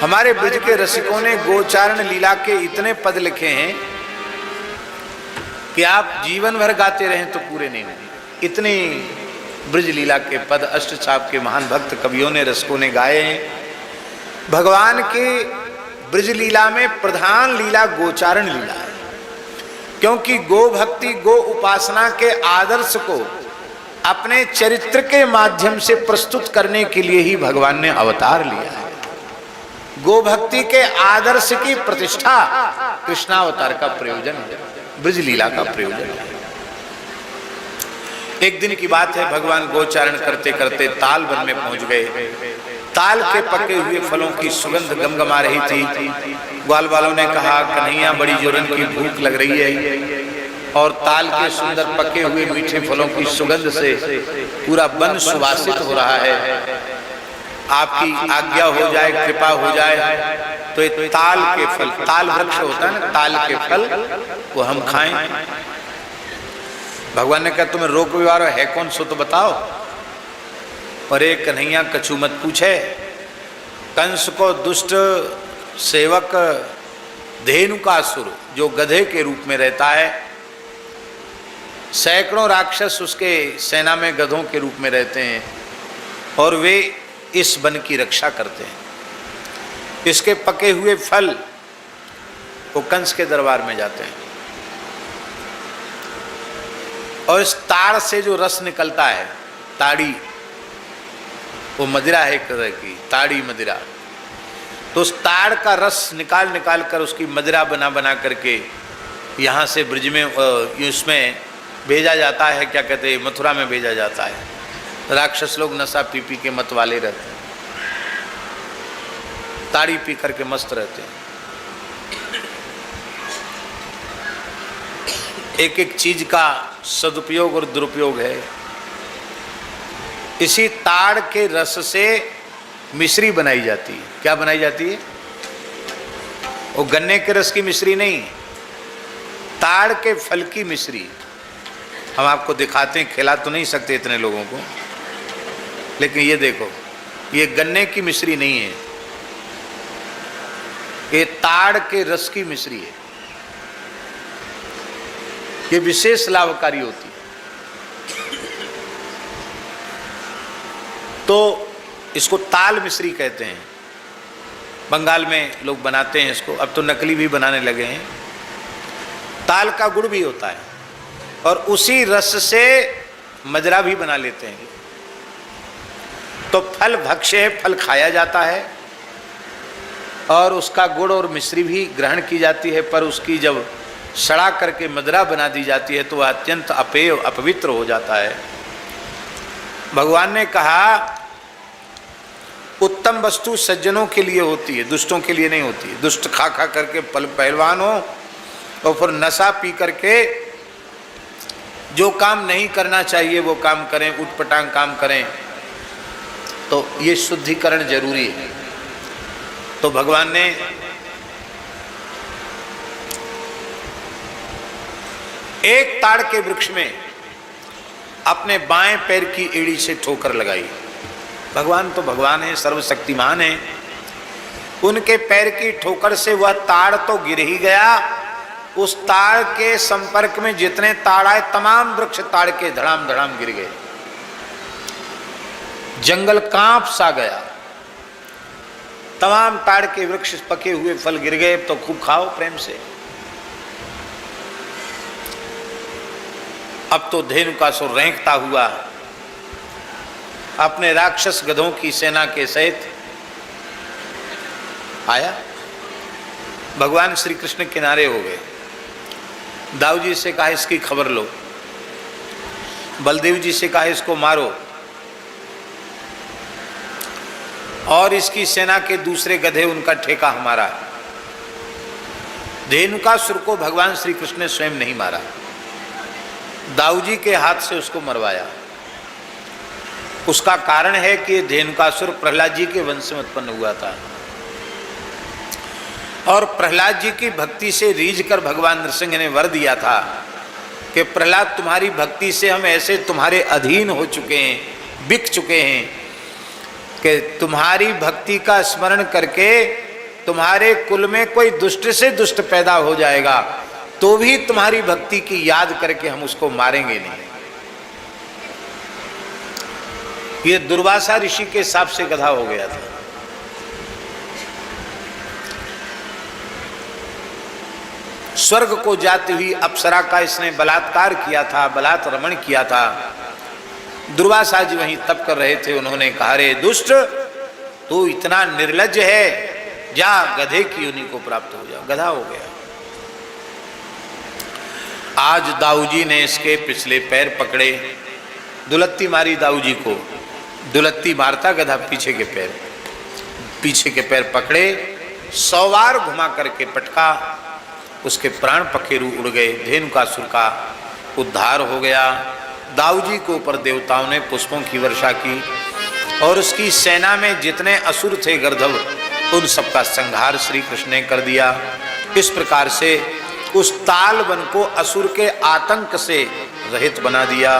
हमारे ब्रज के रसिकों ने गोचारण लीला के इतने पद लिखे हैं कि आप जीवन भर गाते रहें तो पूरे नहीं होंगे। इतने ब्रज लीला के पद अष्ट छाप के महान भक्त कवियों ने, रसिकों ने गाए हैं। भगवान के ब्रज लीला में प्रधान लीला गोचारण लीला है, क्योंकि गो भक्ति, गो उपासना के आदर्श को अपने चरित्र के माध्यम से प्रस्तुत करने के लिए ही भगवान ने अवतार लिया है। गो भक्ति के आदर्श की प्रतिष्ठा कृष्णावतार का प्रयोजन है, ब्रज लीला का प्रयोजन है। एक दिन की बात है, भगवान गोचारण करते करते ताल वन में पहुंच गए। ताल के पके हुए फलों की सुगंध गमगमा रही थी। ग्वाल वालों ने कहा, कन्हैया बड़ी जोरन की भूख लग रही है और ताल के सुंदर पके हुए मीठे फलों की सुगंध से पूरा वन सुवासित हो रहा है। आपकी आज्ञा हो जाए, कृपा हो जाए तो ये ताल के फल, ताल वृक्ष होता है ना, ताल के फल वो हम खाएं। भगवान ने कहा, तुम्हें रोक व्यवहार है कौन सो तो बताओ। पर एक कन्हैया कछु मत पूछे। कंस को दुष्ट सेवक धेनुकासुर, जो गधे के रूप में रहता है, सैकड़ों राक्षस उसके सेना में गधों के रूप में रहते हैं और वे इस वन की रक्षा करते हैं। इसके पके हुए फल वो कंस के दरबार में जाते हैं और इस ताड़ से जो रस निकलता है, ताड़ी, वो मदिरा है एक तरह की, ताड़ी मदिरा, तो उस ताड़ का रस निकाल निकाल कर उसकी मदिरा बना बना करके यहाँ से ब्रज में उसमें भेजा जाता है। क्या कहते हैं, मथुरा में भेजा जाता है। राक्षस लोग नशा पी पी के मत वाले रहते हैं, ताड़ी पी करके मस्त रहते हैं। एक एक चीज का सदुपयोग और दुरुपयोग है। इसी ताड़ के रस से मिश्री बनाई जाती है। क्या बनाई जाती है? वो गन्ने के रस की मिश्री नहीं, ताड़ के फल की मिश्री। हम आपको दिखाते हैं, खिला तो नहीं सकते इतने लोगों को, लेकिन ये देखो, ये गन्ने की मिश्री नहीं है, ये ताड़ के रस की मिश्री है। ये विशेष लाभकारी होती है। तो इसको ताल मिश्री कहते हैं। बंगाल में लोग बनाते हैं इसको, अब तो नकली भी बनाने लगे हैं। ताल का गुड़ भी होता है और उसी रस से मदिरा भी बना लेते हैं। तो फल भक्ष्य है, फल खाया जाता है और उसका गुड़ और मिश्री भी ग्रहण की जाती है, पर उसकी जब सड़ा करके मदिरा बना दी जाती है तो वह अत्यंत अपेय, अपवित्र हो जाता है। भगवान ने कहा, उत्तम वस्तु सज्जनों के लिए होती है, दुष्टों के लिए नहीं होती है। दुष्ट खा खा करके पहलवान हो और फिर नशा पी करके जो काम नहीं करना चाहिए वो काम करें, उटपटांग काम करें, तो ये शुद्धिकरण जरूरी है। तो भगवान ने एक ताड़ के वृक्ष में अपने बाएं पैर की एड़ी से ठोकर लगाई। भगवान तो भगवान है, सर्वशक्तिमान है। उनके पैर की ठोकर से वह ताड़ तो गिर ही गया, उस ताड़ के संपर्क में जितने ताड़ आए तमाम वृक्ष ताड़ के धड़ाम धड़ाम गिर गए। जंगल कांप सा गया, तमाम ताड़ के वृक्ष पके हुए फल गिर गए। तो खूब खाओ प्रेम से। अब तो धेनुकासुर रेंकता हुआ अपने राक्षस गधों की सेना के सहित आया। भगवान श्री कृष्ण किनारे हो गए। दाऊ जी से कहा, इसकी खबर लो। बलदेव जी से कहा, इसको मारो। और इसकी सेना के दूसरे गधे, उनका ठेका हमारा। धेनुकासुर को भगवान श्री कृष्ण ने स्वयं नहीं मारा, दाऊ जी के हाथ से उसको मरवाया। उसका कारण है कि धेनुकासुर प्रहलाद जी के वंश में उत्पन्न हुआ था और प्रहलाद जी की भक्ति से रीझ कर भगवान नरसिंह ने वर दिया था कि प्रहलाद, तुम्हारी भक्ति से हम ऐसे तुम्हारे अधीन हो चुके हैं, बिक चुके हैं कि तुम्हारी भक्ति का स्मरण करके तुम्हारे कुल में कोई दुष्ट से दुष्ट पैदा हो जाएगा तो भी तुम्हारी भक्ति की याद करके हम उसको मारेंगे नहीं। ये दुर्वासा ऋषि के हिसाब से गधा हो गया था। स्वर्ग को जाती हुई अप्सरा का इसने बलात्कार किया था, बलात्कार किया था। दुर्वासा जी वहीं तप कर रहे थे। उन्होंने कहा, रे दुष्ट, तू इतना निर्लज्ज है, जा गधे की योनि को प्राप्त हो जा। गधा हो गया। आज दाऊजी ने इसके पिछले पैर पकड़े, दुलत्ती मारी दाऊजी को। दुलत्ती मारता गधा पीछे के पैर पकड़े, 100 बार घुमा करके पटका। उसके प्राण पखेरु उड़ गए। धेनुकासुर का उद्धार हो गया। दाऊजी के ऊपर देवताओं ने पुष्पों की वर्षा की और उसकी सेना में जितने असुर थे गर्दभ, उन सबका संहार श्री कृष्ण ने कर दिया। इस प्रकार से उस ताल वन को असुर के आतंक से रहित बना दिया।